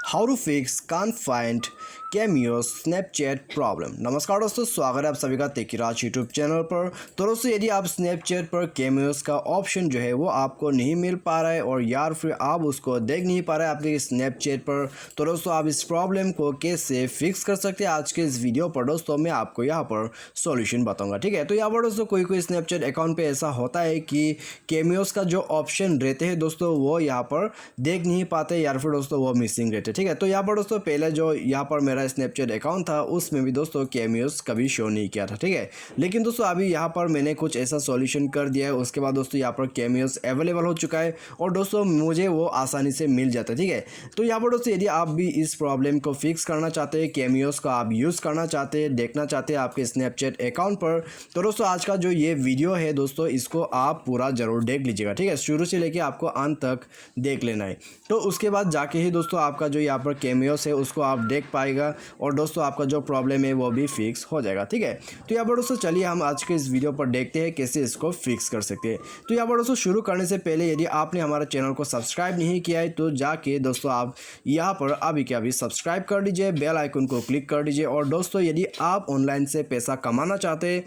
How to fix can't find cameos Snapchat problem. नमस्कार दोस्तों, स्वागत है आप सभी का तेकीराज यूट्यूब चैनल पर। तो दोस्तों, यदि आप स्नैपचैट पर कैमियोस का ऑप्शन जो है वो आपको नहीं मिल पा रहा है और यार फिर आप उसको देख नहीं पा रहे हैं आपके स्नैपचैट पर, तो दोस्तों आप इस प्रॉब्लम को कैसे फिक्स कर सकते हैं आज के इस वीडियो पर दोस्तों मैं आपको यहाँ पर सॉल्यूशन बताऊंगा। ठीक है, तो यहाँ पर दोस्तों कोई स्नैपचैट अकाउंट पे ऐसा होता है कि कैमियोस का जो ऑप्शन रहते हैं दोस्तों वो यहाँ पर देख नहीं पाते या फिर दोस्तों वो मिसिंग रहते हैं। ठीक है, तो यहाँ पर दोस्तों पहले जो यहाँ पर मेरा स्नैपचैट अकाउंट था उसमें भी दोस्तों कैमियोस कभी शो नहीं किया था। ठीक है, लेकिन दोस्तों अभी यहाँ पर मैंने कुछ ऐसा सॉल्यूशन कर दिया है, उसके बाद दोस्तों यहाँ पर कैमियोस अवेलेबल हो चुका है और दोस्तों मुझे वो आसानी से मिल जाता है। ठीक है, तो यहाँ पर दोस्तों यदि आप भी इस प्रॉब्लम को फिक्स करना चाहते हैं, कैमियोस का आप यूज़ करना चाहते हैं, देखना चाहते हैं आपके स्नैपचैट अकाउंट पर, तो दोस्तों आज का जो ये वीडियो है दोस्तों इसको आप पूरा ज़रूर देख लीजिएगा। ठीक है, शुरू से लेके आपको अंत तक देख लेना है, तो उसके बाद जाके ही दोस्तों आपका जो यहाँ पर कैमियोस है उसको आप देख पाएगा और दोस्तों आपका जो प्रॉब्लम है वो भी फिक्स हो जाएगा। ठीक है, तो यहाँ पर दोस्तों चलिए हम आज के इस वीडियो पर देखते हैं कैसे इसको फिक्स कर सकते हैं। तो यहाँ पर दोस्तों शुरू करने से पहले यदि आपने हमारे चैनल को सब्सक्राइब नहीं किया है तो जाके दोस्तों आप यहाँ पर अभी के अभी सब्सक्राइब कर लीजिए, बेल आइकन को क्लिक कर दीजिए। और दोस्तों यदि आप ऑनलाइन से पैसा कमाना चाहते हैं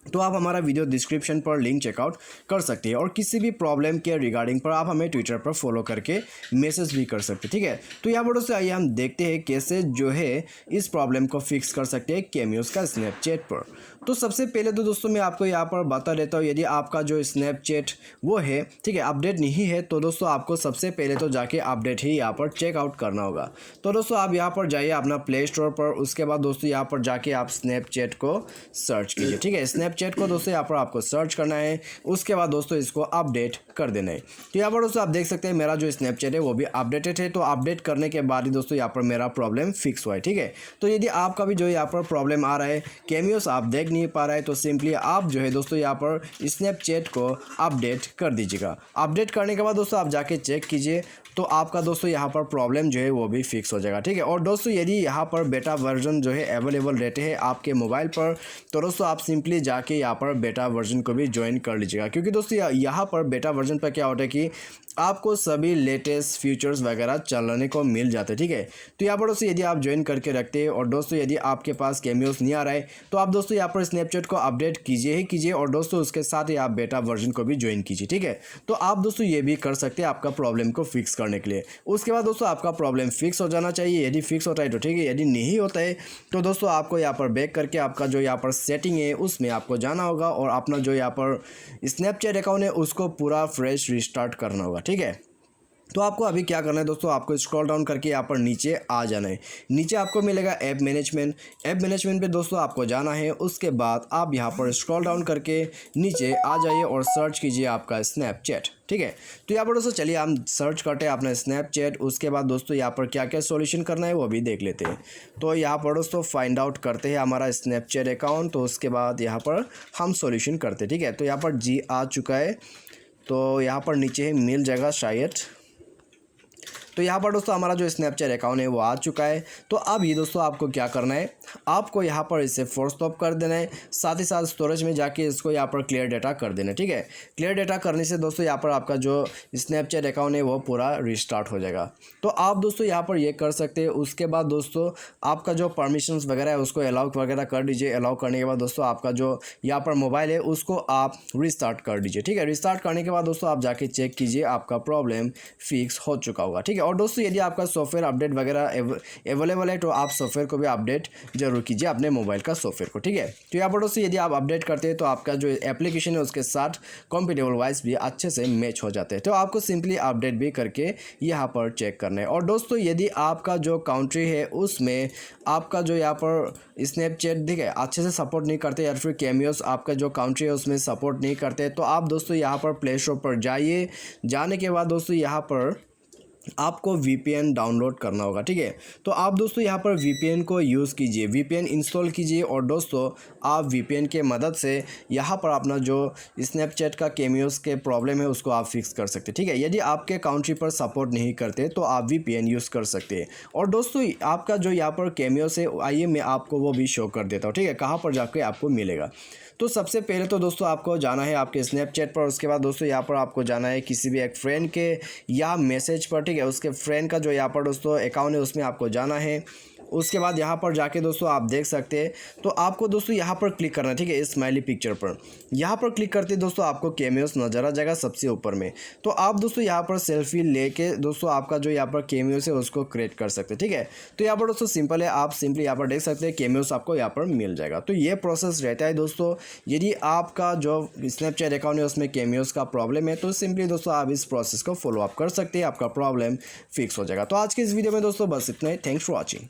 तो आप हमारा वीडियो डिस्क्रिप्शन पर लिंक चेकआउट कर सकते हैं और किसी भी प्रॉब्लम के रिगार्डिंग पर आप हमें ट्विटर पर फॉलो करके मैसेज भी कर सकते हैं। ठीक है, तो यहाँ पर से आइए हम देखते हैं कैसे जो है इस प्रॉब्लम को फिक्स कर सकते हैं कैमियोस का स्नैपचैट पर। तो सबसे पहले तो दोस्तों मैं आपको यहाँ पर बता देता हूँ, यदि आपका जो स्नैपचैट वो है ठीक है अपडेट नहीं है तो दोस्तों आपको सबसे पहले तो जाके अपडेट ही यहाँ पर चेकआउट करना होगा। तो दोस्तों आप यहाँ पर जाइए अपना प्ले स्टोर पर, उसके बाद दोस्तों यहाँ पर जाके आप स्नैपचैट को सर्च कीजिए। ठीक है, स्नैपचैट को दोस्तों यहाँ पर आपको सर्च करना है, उसके बाद दोस्तों इसको अपडेट कर देना है। तो यहाँ पर दोस्तों आप देख सकते हैं मेरा जो स्नैपचैट है वो भी अपडेटेड है, तो अपडेट करने के बाद ही दोस्तों यहाँ पर मेरा प्रॉब्लम फिक्स हुआ है। ठीक है, तो यदि आपका भी जो यहाँ पर प्रॉब्लम आ रहा है कैमियोस आप देख नहीं पा रहा है तो सिंपली आप जो है दोस्तों यहाँ पर स्नैपचैट को अपडेट कर दीजिएगा। अपडेट करने के बाद दोस्तों आप जाके चेक कीजिए तो आपका दोस्तों यहाँ पर प्रॉब्लम जो है वो भी फिक्स हो जाएगा। ठीक है, और दोस्तों यदि यहाँ पर बेटा वर्जन जो है अवेलेबल रहते हैं आपके मोबाइल पर तो दोस्तों आप सिंपली जाके यहाँ पर बेटा वर्जन को भी ज्वाइन कर लीजिएगा, क्योंकि दोस्तों यहाँ पर बेटा वर्जन पर क्या होता है कि आपको सभी लेटेस्ट फीचर्स वगैरह चलाने को मिल जाते हैं। ठीक है, तो यहाँ पर दोस्तों यदि आप ज्वाइन करके रखते हैं और दोस्तों यदि आपके पास कैमियोस नहीं आ रहा है तो आप दोस्तों यहाँ पर स्नैपचैट को अपडेट कीजिए ही कीजिए और दोस्तों उसके साथ ही आप बेटा वर्जन को भी ज्वाइन कीजिए। ठीक है, तो आप दोस्तों ये भी कर सकते हैं आपका प्रॉब्लम को फिक्स करने के लिए। उसके बाद दोस्तों आपका प्रॉब्लम फिक्स हो जाना चाहिए, यदि फिक्स होता है तो ठीक है, यदि नहीं होता है तो दोस्तों आपको यहाँ पर बैक करके आपका जो यहाँ पर सेटिंग है उसमें आपको जाना होगा और अपना जो यहाँ पर स्नैपचैट अकाउंट है उसको पूरा फ्रेश रिस्टार्ट करना होगा। ठीक है, तो आपको अभी क्या करना है दोस्तों, आपको स्क्रॉल डाउन करके यहाँ पर नीचे आ जाना है। नीचे आपको मिलेगा ऐप मैनेजमेंट, ऐप मैनेजमेंट पे दोस्तों आपको जाना है। उसके बाद आप यहाँ पर स्क्रॉल डाउन करके नीचे आ जाइए और सर्च कीजिए आपका स्नैपचैट। ठीक है, तो यहाँ पर दोस्तों चलिए हम सर्च करते हैं अपना स्नैपचैट। उसके बाद दोस्तों यहाँ पर क्या क्या सॉल्यूशन करना है वो भी देख लेते हैं। तो यहाँ पर दोस्तों फाइंड आउट करते हैं हमारा स्नैपचैट अकाउंट, तो उसके बाद यहाँ पर हम सॉल्यूशन करते हैं। ठीक है, तो यहाँ पर जी आ चुका है, तो यहाँ पर नीचे मिल जाएगा शायद। तो यहाँ पर दोस्तों हमारा जो स्नैपचैट अकाउंट है वो आ चुका है। तो अब ये दोस्तों आपको क्या करना है, आपको यहाँ पर इसे फोर्स स्टॉप कर देना है, साथ ही साथ स्टोरेज में जाके इसको यहाँ पर क्लियर डेटा कर देना है। ठीक है, क्लियर डेटा करने से दोस्तों यहाँ पर आपका जो स्नैपचैट अकाउंट है वो पूरा रिस्टार्ट हो जाएगा। तो आप दोस्तों यहाँ पर ये कर सकते हैं। उसके बाद दोस्तों आपका जो परमिशंस वगैरह है उसको अलाउ वगैरह कर दीजिए। अलाउ करने के बाद दोस्तों आपका जो यहाँ पर मोबाइल है उसको आप रिस्टार्ट कर दीजिए। ठीक है, रिस्टार्ट करने के बाद दोस्तों आप जाके चेक कीजिए आपका प्रॉब्लम फिक्स हो चुका होगा। ठीक है, और दोस्तों यदि आपका सॉफ्टवेयर अपडेट वगैरह अवेलेबल है तो आप सॉफ्टवेयर को भी अपडेट जरूर कीजिए अपने मोबाइल का सॉफ्टवेयर को। ठीक है, तो यहाँ पर दोस्तों यदि आप अपडेट करते हैं तो आपका जो एप्लीकेशन है उसके साथ कंपेटेबल वाइज भी अच्छे से मैच हो जाते हैं। तो आपको सिंपली अपडेट भी करके यहाँ पर चेक करना है। और दोस्तों यदि आपका जो कंट्री है उसमें आपका जो यहाँ पर स्नैपचैट ठीक है अच्छे से सपोर्ट नहीं करते या फिर कैमियोस आपका जो कंट्री है उसमें सपोर्ट नहीं करते तो आप दोस्तों यहाँ पर प्ले स्टोर पर जाइए। जाने के बाद दोस्तों यहाँ पर आपको VPN डाउनलोड करना होगा। ठीक है, तो आप दोस्तों यहाँ पर VPN को यूज़ कीजिए, VPN इंस्टॉल कीजिए और दोस्तों आप VPN के मदद से यहाँ पर अपना जो स्नैपचैट का कैमियोस के प्रॉब्लम है उसको आप फिक्स कर सकते हैं। ठीक है, यदि आपके कंट्री पर सपोर्ट नहीं करते तो आप VPN यूज़ कर सकते हैं। और दोस्तों आपका जो यहाँ पर कैमियोस है आइए मैं आपको वो भी शो कर देता हूँ। ठीक है, कहाँ पर जाके आपको मिलेगा। तो सबसे पहले तो दोस्तों आपको जाना है आपके स्नैपचैट पर। उसके बाद दोस्तों यहाँ पर आपको जाना है किसी भी एक फ्रेंड के या मैसेज पर, ठीक है। उसके फ्रेंड का जो यहाँ पर दोस्तों अकाउंट है उसमें आपको जाना है। उसके बाद यहाँ पर जाके दोस्तों आप देख सकते हैं, तो आपको दोस्तों यहाँ पर क्लिक करना है, ठीक है, स्माइली पिक्चर पर। यहाँ पर क्लिक करते दोस्तों आपको कैमियोस नज़र आ जाएगा सबसे ऊपर में। तो आप दोस्तों यहाँ पर सेल्फी लेके दोस्तों आपका जो यहाँ पर कैमियोस है उसको क्रिएट कर सकते हैं, ठीक है। तो यहाँ पर दोस्तों सिंपल है, आप सिंपली यहाँ पर देख सकते हैं कैमियोस आपको यहाँ पर मिल जाएगा। तो ये प्रोसेस रहता है दोस्तों। यदि आपका जो स्नैपचैट अकाउंट है उसमें कैमियोस का प्रॉब्लम है तो सिंपली दोस्तों आप इस प्रोसेस को फॉलो अप कर सकते हैं, आपका प्रॉब्लम फिक्स हो जाएगा। तो आज के इस वीडियो में दोस्तों बस इतना ही। Thanks for watching.